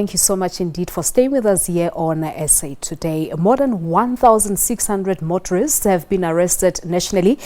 Thank you so much indeed for staying with us here on SA Today. More than 1,600 motorists have been arrested nationally.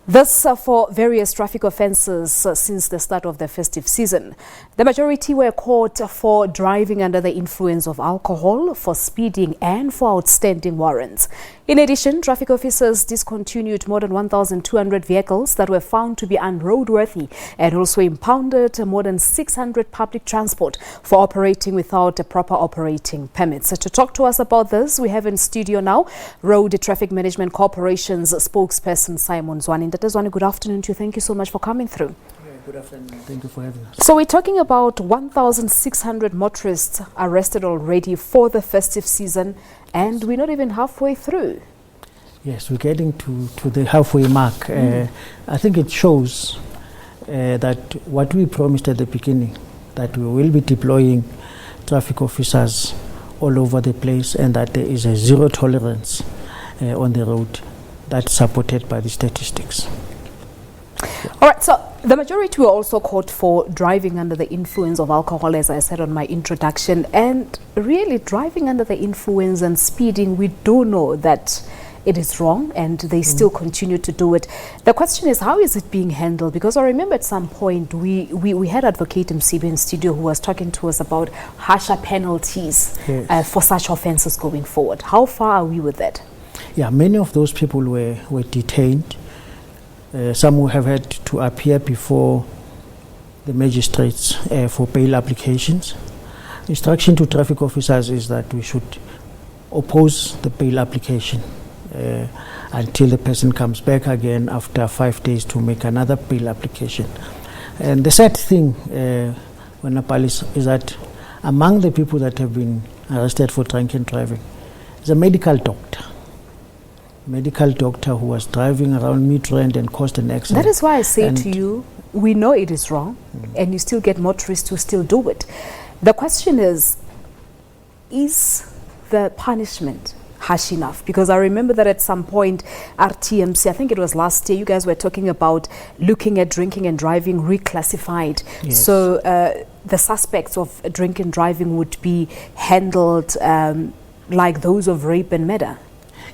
This for various traffic offences since the start of the festive season. The majority were caught for driving under the influence of alcohol, for speeding and for outstanding warrants. In addition, traffic officers discontinued more than 1,200 vehicles that were found to be unroadworthy and also impounded more than 600 public transport for operating without a proper operating permits. So to talk to us about this, we have in studio now Road Traffic Management Corporation's spokesperson Simon Zwane. Zwane, good afternoon to you. Thank you so much for coming through. Yeah, good afternoon. Thank you for having us. So we're talking about 1,600 motorists arrested already for the festive season, and we're not even halfway through. Yes, we're getting to the halfway mark. I think it shows that what we promised at the beginning, that we will be deploying traffic officers all over the place and that there is a zero tolerance on the road. That's supported by the statistics. All right, so the majority were also caught for driving under the influence of alcohol, as I said on my introduction. And really, driving under the influence and speeding, we do know that it is wrong, and they still continue to do it. The question is, how is it being handled? Because I remember at some point we had Advocate Msibe in studio who was talking to us about harsher penalties for such offences going forward. How far are we with that? Yeah, many of those people were detained. Some who have had to appear before the magistrates for bail applications. Instruction to traffic officers is that we should oppose the bail application until the person comes back again after 5 days to make another bail application. And the sad thing, is that among the people that have been arrested for drunken driving is a medical doctor who was driving around Midrand and caused an accident. That is why I say to you, we know it is wrong, and you still get motorists who still do it. The question is the punishment harsh enough? Because I remember that at some point, RTMC, I think it was last year, you guys were talking about looking at drinking and driving reclassified. Yes. So the suspects of drinking and driving would be handled like those of rape and murder.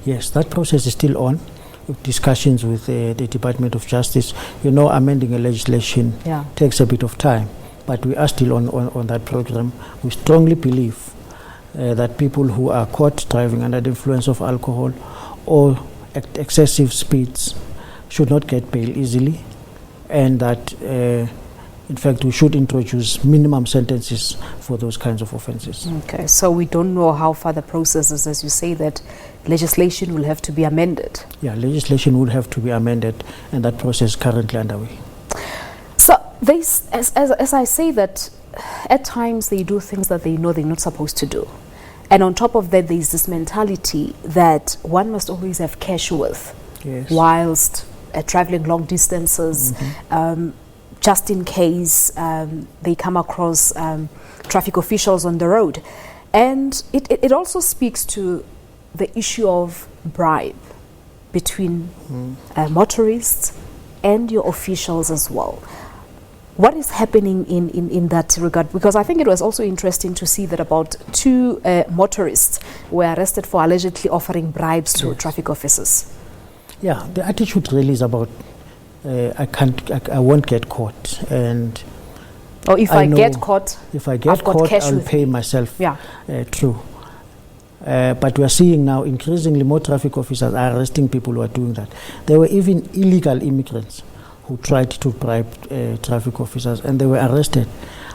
Yes, that process is still on, with discussions with the Department of Justice. You know, amending a legislation takes a bit of time, but we are still on that program. We strongly believe that people who are caught driving under the influence of alcohol or excessive speeds should not get bail easily, and that in fact we should introduce minimum sentences for those kinds of offences. Okay, so we don't know how far the process is, as you say that legislation will have to be amended. Yeah, legislation would have to be amended, and that process is currently underway. So as I say that at times they do things that they know they're not supposed to do. And on top of that, there's this mentality that one must always have cash with whilst traveling long distances, just in case they come across traffic officials on the road. And it also speaks to the issue of bribe between motorists and your officials as well. What is happening in that regard? Because I think it was also interesting to see that about 2 motorists were arrested for allegedly offering bribes to traffic officers. Yeah, the attitude really is about I won't get caught, and or if I get caught, I'll pay myself. Yeah, true. But we are seeing now increasingly more traffic officers are arresting people who are doing that. There were even illegal immigrants who tried to bribe traffic officers, and they were arrested.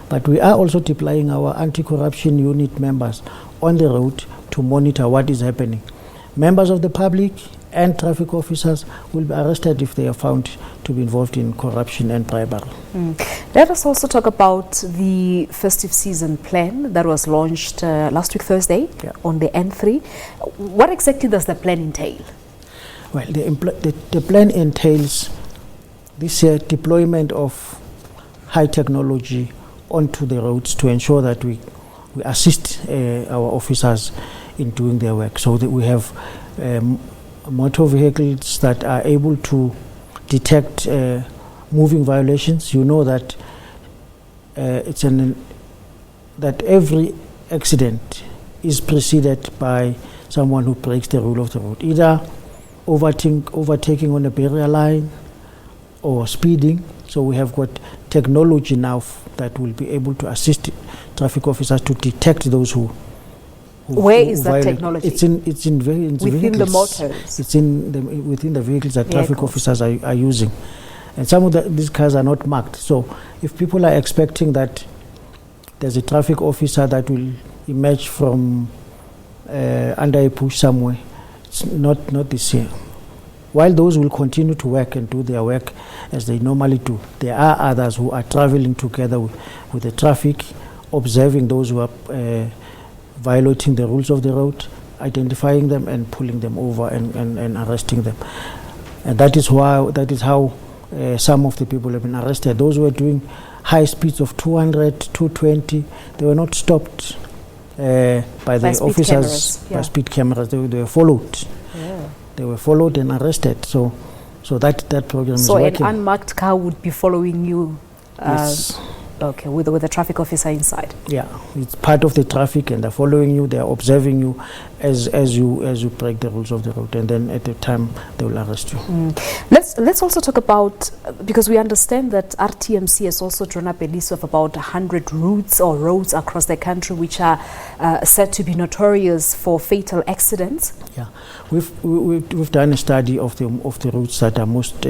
But we are also deploying our anti-corruption unit members on the road to monitor what is happening. Members of the public and traffic officers will be arrested if they are found to be involved in corruption and bribery. Let us also talk about the festive season plan that was launched last week Thursday on the N3. What exactly does the plan entail? Well, the plan entails this deployment of high technology onto the roads to ensure that we assist our officers in doing their work, so that we have motor vehicles that are able to detect moving violations. You know that that every accident is preceded by someone who breaks the rule of the road, either overtaking on a barrier line or speeding. So we have got technology now that will be able to assist traffic officers to detect those who Where is that violate. technology? It's in within vehicles. the motors. It's within the vehicles that traffic officers are using, and some of these cars are not marked. So if people are expecting that there's a traffic officer that will emerge from under a bush somewhere, it's not this year. While those will continue to work and do their work as they normally do, there are others who are traveling together with the traffic, observing those who are violating the rules of the road, identifying them and pulling them over and arresting them. And that is how some of the people have been arrested. Those who were doing high speeds of 200, 220, they were not stopped by the officers by speed cameras. They were followed. Yeah. They were followed and arrested. So that program is working. So an unmarked car would be following you. Yes. Okay, with a traffic officer inside. Yeah, it's part of the traffic, and they're following you. They're observing you as you break the rules of the road, and then at the time they will arrest you. Let's also talk about, because we understand that RTMC has also drawn up a list of about 100 routes or roads across the country which are said to be notorious for fatal accidents. Yeah, we've done a study of the routes that are most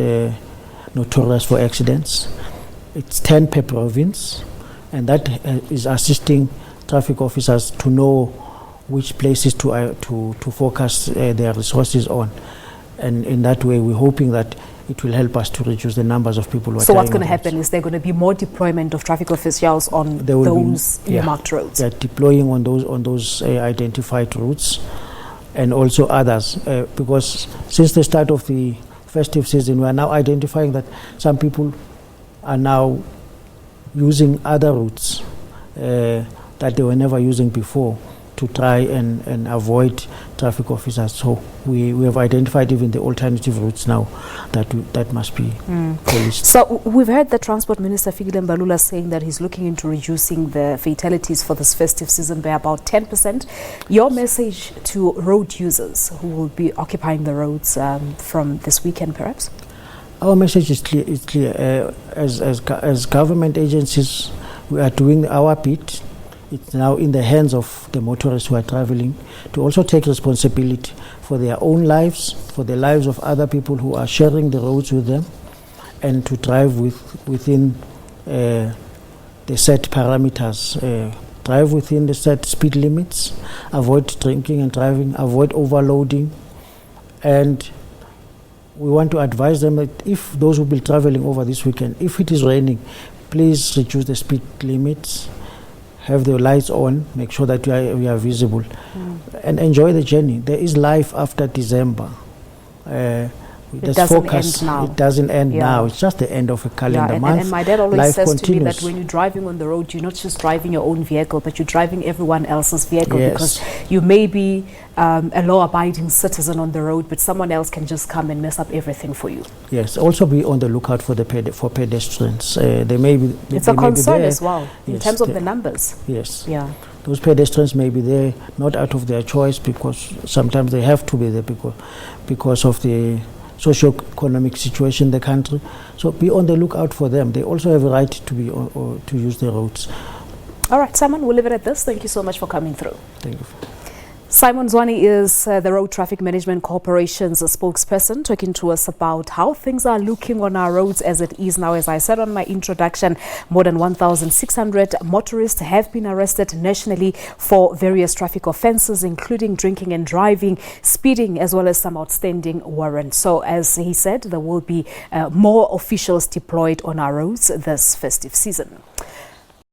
notorious for accidents. It's 10 per province, and that is assisting traffic officers to know which places to focus their resources on. And in that way, we're hoping that it will help us to reduce the numbers of people who are dying. So what's going to happen? Is there going to be more deployment of traffic officials on those marked roads? Yeah, deploying on those identified routes, and also others. Because since the start of the festive season, we are now identifying that some people are now using other routes that they were never using before to try and avoid traffic officers. So we have identified even the alternative routes now that must be policed. So we've heard the Transport Minister Fikile Mbalula saying that he's looking into reducing the fatalities for this festive season by about 10%. Your message to road users who will be occupying the roads from this weekend, perhaps? Our message is clear. It's clear. As government agencies, we are doing our bit. It's now in the hands of the motorists who are traveling to also take responsibility for their own lives, for the lives of other people who are sharing the roads with them, and to drive within the set parameters. Drive within the set speed limits, avoid drinking and driving, avoid overloading, and we want to advise them that if those who will be traveling over this weekend, if it is raining, please reduce the speed limits, have the lights on, make sure that we are visible, and enjoy the journey. There is life after December. It doesn't end now. It doesn't end now. It's just the end of a calendar month. And my dad always life says continues. to me that when you're driving on the road, you're not just driving your own vehicle, but you're driving everyone else's vehicle, because you may be a law-abiding citizen on the road, but someone else can just come and mess up everything for you. Yes. Also be on the lookout for pedestrians. They may be. It's a concern as well in terms of the numbers. Yes. Yeah. Those pedestrians may be there not out of their choice, because sometimes they have to be there because of the socio-economic situation in the country. So be on the lookout for them. They also have a right to be or to use the roads. All right, Simon, we'll leave it at this. Thank you so much for coming through. Thank you. Simon Zwane is the Road Traffic Management Corporation's spokesperson, talking to us about how things are looking on our roads as it is now. As I said on my introduction, more than 1,600 motorists have been arrested nationally for various traffic offences, including drinking and driving, speeding, as well as some outstanding warrants. So, as he said, there will be more officials deployed on our roads this festive season.